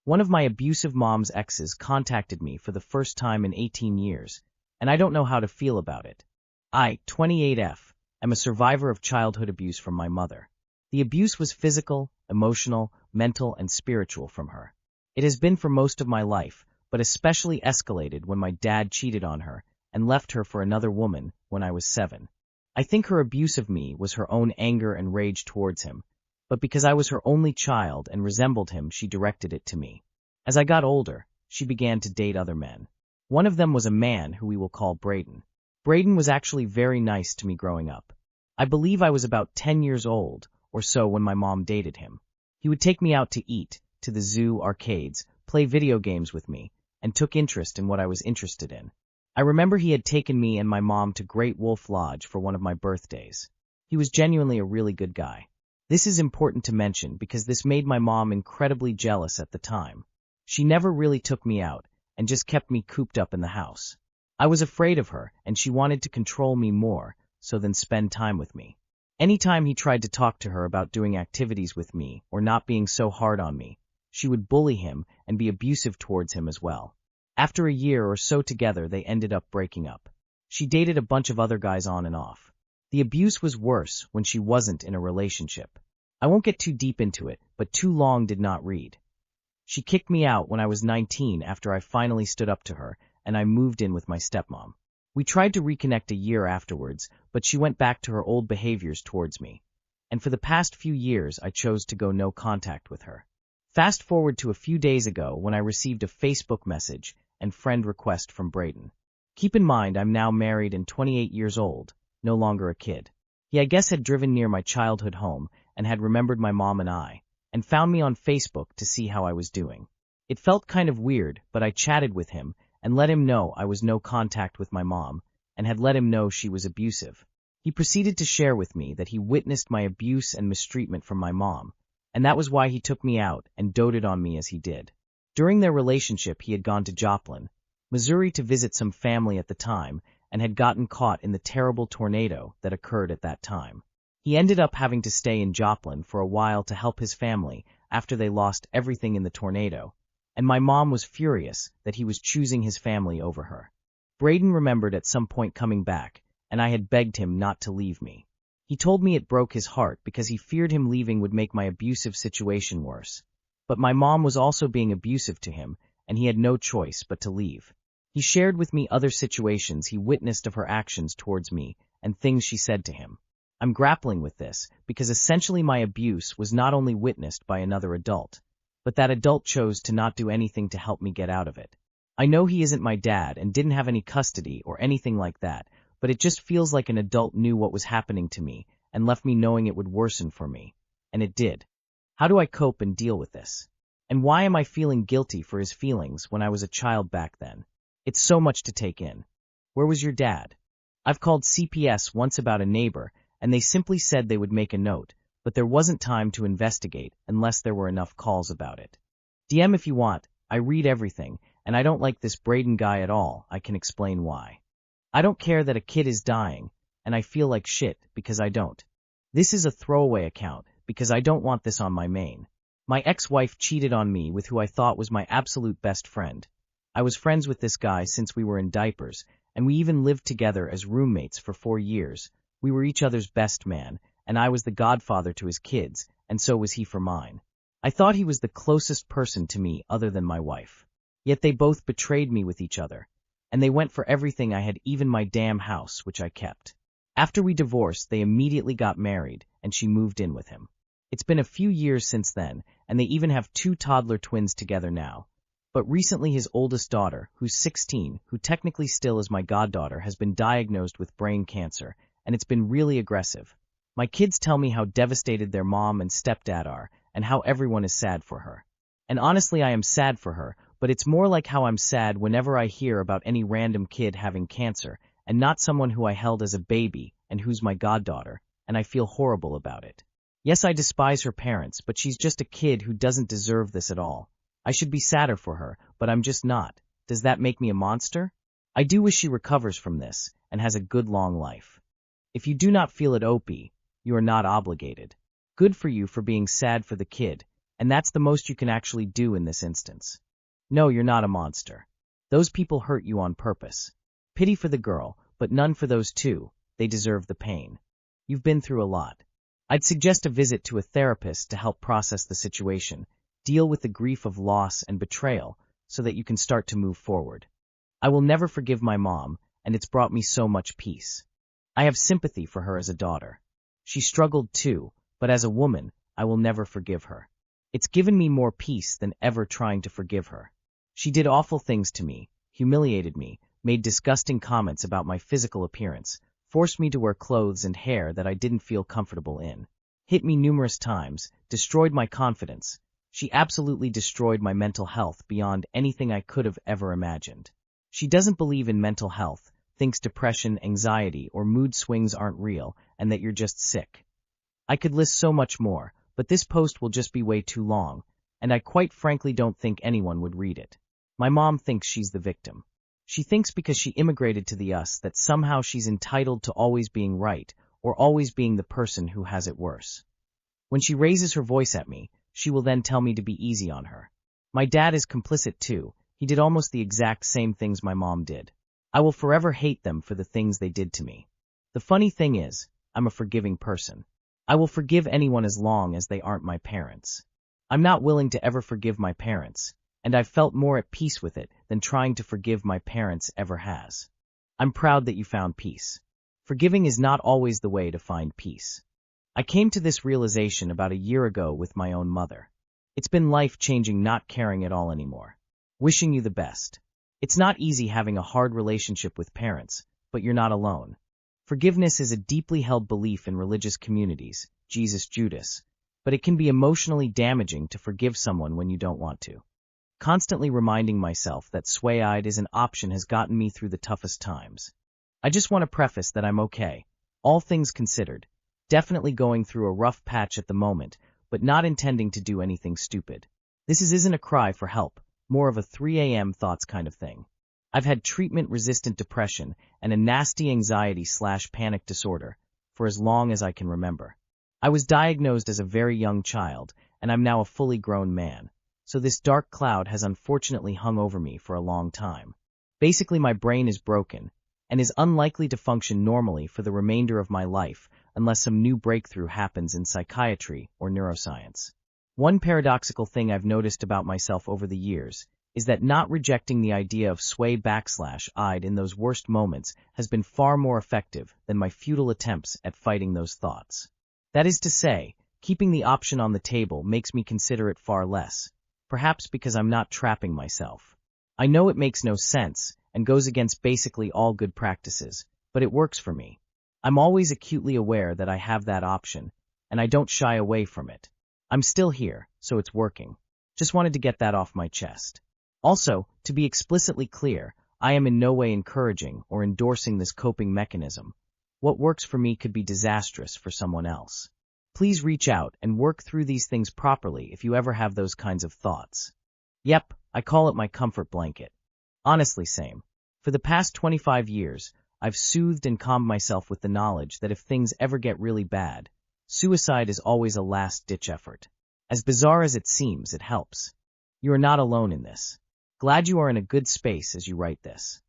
One of my abusive mom's exes contacted me for the first time in 18 years, and I don't know how to feel about it. I, 28F, am a survivor of childhood abuse from my mother. The abuse was physical, emotional, mental, and spiritual from her. It has been for most of my life, but especially escalated when my dad cheated on her and left her for another woman when I was 7. I think her abuse of me was her own anger and rage towards him, but because I was her only child and resembled him, she directed it to me. As I got older, she began to date other men. One of them was a man who we will call Braden. Braden was actually very nice to me growing up. I believe I was about 10 years old or so when my mom dated him. He would take me out to eat, to the zoo, arcades, play video games with me, and took interest in what I was interested in. I remember he had taken me and my mom to Great Wolf Lodge for one of my birthdays. He was genuinely a really good guy. This is important to mention because this made my mom incredibly jealous at the time. She never really took me out and just kept me cooped up in the house. I was afraid of her and she wanted to control me more so than spend time with me. Anytime he tried to talk to her about doing activities with me or not being so hard on me, she would bully him and be abusive towards him as well. After a year or so together, they ended up breaking up. She dated a bunch of other guys on and off. The abuse was worse when she wasn't in a relationship. I won't get too deep into it, but too long did not read. She kicked me out when I was 19 after I finally stood up to her, and I moved in with my stepmom. We tried to reconnect a year afterwards, but she went back to her old behaviors towards me. And for the past few years, I chose to go no contact with her. Fast forward to a few days ago when I received a Facebook message and friend request from Braden. Keep in mind I'm now married and 28 years old, no longer a kid. He I guess had driven near my childhood home and had remembered my mom and I, and found me on Facebook to see how I was doing. It felt kind of weird, but I chatted with him and let him know I was no contact with my mom and had let him know she was abusive. He proceeded to share with me that he witnessed my abuse and mistreatment from my mom, and that was why he took me out and doted on me as he did. During their relationship, he had gone to Joplin, Missouri to visit some family at the time and had gotten caught in the terrible tornado that occurred at that time. He ended up having to stay in Joplin for a while to help his family after they lost everything in the tornado, and my mom was furious that he was choosing his family over her. Braden remembered at some point coming back, and I had begged him not to leave me. He told me it broke his heart because he feared him leaving would make my abusive situation worse. But my mom was also being abusive to him, and he had no choice but to leave. He shared with me other situations he witnessed of her actions towards me and things she said to him. I'm grappling with this because essentially my abuse was not only witnessed by another adult, but that adult chose to not do anything to help me get out of it. I know he isn't my dad and didn't have any custody or anything like that, but it just feels like an adult knew what was happening to me and left me knowing it would worsen for me. And it did. How do I cope and deal with this? And why am I feeling guilty for his feelings when I was a child back then? It's so much to take in. Where was your dad? I've called CPS once about a neighbor, and they simply said they would make a note, but there wasn't time to investigate unless there were enough calls about it. DM if you want. I read everything, and I don't like this Braden guy at all. I can explain why. I don't care that a kid is dying, and I feel like shit because I don't. This is a throwaway account because I don't want this on my main. My ex-wife cheated on me with who I thought was my absolute best friend. I was friends with this guy since we were in diapers, and we even lived together as roommates for 4 years. We were each other's best man, and I was the godfather to his kids, and so was he for mine. I thought he was the closest person to me other than my wife. Yet they both betrayed me with each other, and they went for everything I had, even my damn house, which I kept. After we divorced, they immediately got married, and she moved in with him. It's been a few years since then, and they even have 2 toddler twins together now. But recently his oldest daughter, who's 16, who technically still is my goddaughter, has been diagnosed with brain cancer, and it's been really aggressive. My kids tell me how devastated their mom and stepdad are, and how everyone is sad for her. And honestly, I am sad for her, but it's more like how I'm sad whenever I hear about any random kid having cancer, and not someone who I held as a baby and who's my goddaughter, and I feel horrible about it. Yes, I despise her parents, but she's just a kid who doesn't deserve this at all. I should be sadder for her, but I'm just not. Does that make me a monster? I do wish she recovers from this and has a good long life. If you do not feel it, OP, you are not obligated. Good for you for being sad for the kid, and that's the most you can actually do in this instance. No, you're not a monster. Those people hurt you on purpose. Pity for the girl, but none for those two. They deserve the pain. You've been through a lot. I'd suggest a visit to a therapist to help process the situation, deal with the grief of loss and betrayal, so that you can start to move forward. I will never forgive my mom, and it's brought me so much peace. I have sympathy for her as a daughter. She struggled too, but as a woman, I will never forgive her. It's given me more peace than ever trying to forgive her. She did awful things to me, humiliated me, made disgusting comments about my physical appearance, forced me to wear clothes and hair that I didn't feel comfortable in, hit me numerous times, destroyed my confidence. She absolutely destroyed my mental health beyond anything I could have ever imagined. She doesn't believe in mental health, thinks depression, anxiety, or mood swings aren't real, and that you're just sick. I could list so much more, but this post will just be way too long, and I quite frankly don't think anyone would read it. My mom thinks she's the victim. She thinks because she immigrated to the US that somehow she's entitled to always being right, or always being the person who has it worse. When she raises her voice at me, she will then tell me to be easy on her. My dad is complicit too. He did almost the exact same things my mom did. I will forever hate them for the things they did to me. The funny thing is, I'm a forgiving person. I will forgive anyone as long as they aren't my parents. I'm not willing to ever forgive my parents, and I've felt more at peace with it than trying to forgive my parents ever has. I'm proud that you found peace. Forgiving is not always the way to find peace. I came to this realization about a year ago with my own mother. It's been life-changing not caring at all anymore. Wishing you the best. It's not easy having a hard relationship with parents, but you're not alone. Forgiveness is a deeply held belief in religious communities, Jesus Judas, but it can be emotionally damaging to forgive someone when you don't want to. Constantly reminding myself that sway-eyed is an option has gotten me through the toughest times. I just want to preface that I'm okay, all things considered, definitely going through a rough patch at the moment, but not intending to do anything stupid. This isn't a cry for help, more of a 3 a.m. thoughts kind of thing. I've had treatment-resistant depression and a nasty anxiety/panic disorder for as long as I can remember. I was diagnosed as a very young child, and I'm now a fully grown man. So this dark cloud has unfortunately hung over me for a long time. Basically, my brain is broken and is unlikely to function normally for the remainder of my life unless some new breakthrough happens in psychiatry or neuroscience. One paradoxical thing I've noticed about myself over the years is that not rejecting the idea of sway/eyed in those worst moments has been far more effective than my futile attempts at fighting those thoughts. That is to say, keeping the option on the table makes me consider it far less. Perhaps because I'm not trapping myself. I know it makes no sense and goes against basically all good practices, but it works for me. I'm always acutely aware that I have that option, and I don't shy away from it. I'm still here, so it's working. Just wanted to get that off my chest. Also, to be explicitly clear, I am in no way encouraging or endorsing this coping mechanism. What works for me could be disastrous for someone else. Please reach out and work through these things properly if you ever have those kinds of thoughts. Yep, I call it my comfort blanket. Honestly, same. For the past 25 years, I've soothed and calmed myself with the knowledge that if things ever get really bad, suicide is always a last-ditch effort. As bizarre as it seems, it helps. You are not alone in this. Glad you are in a good space as you write this.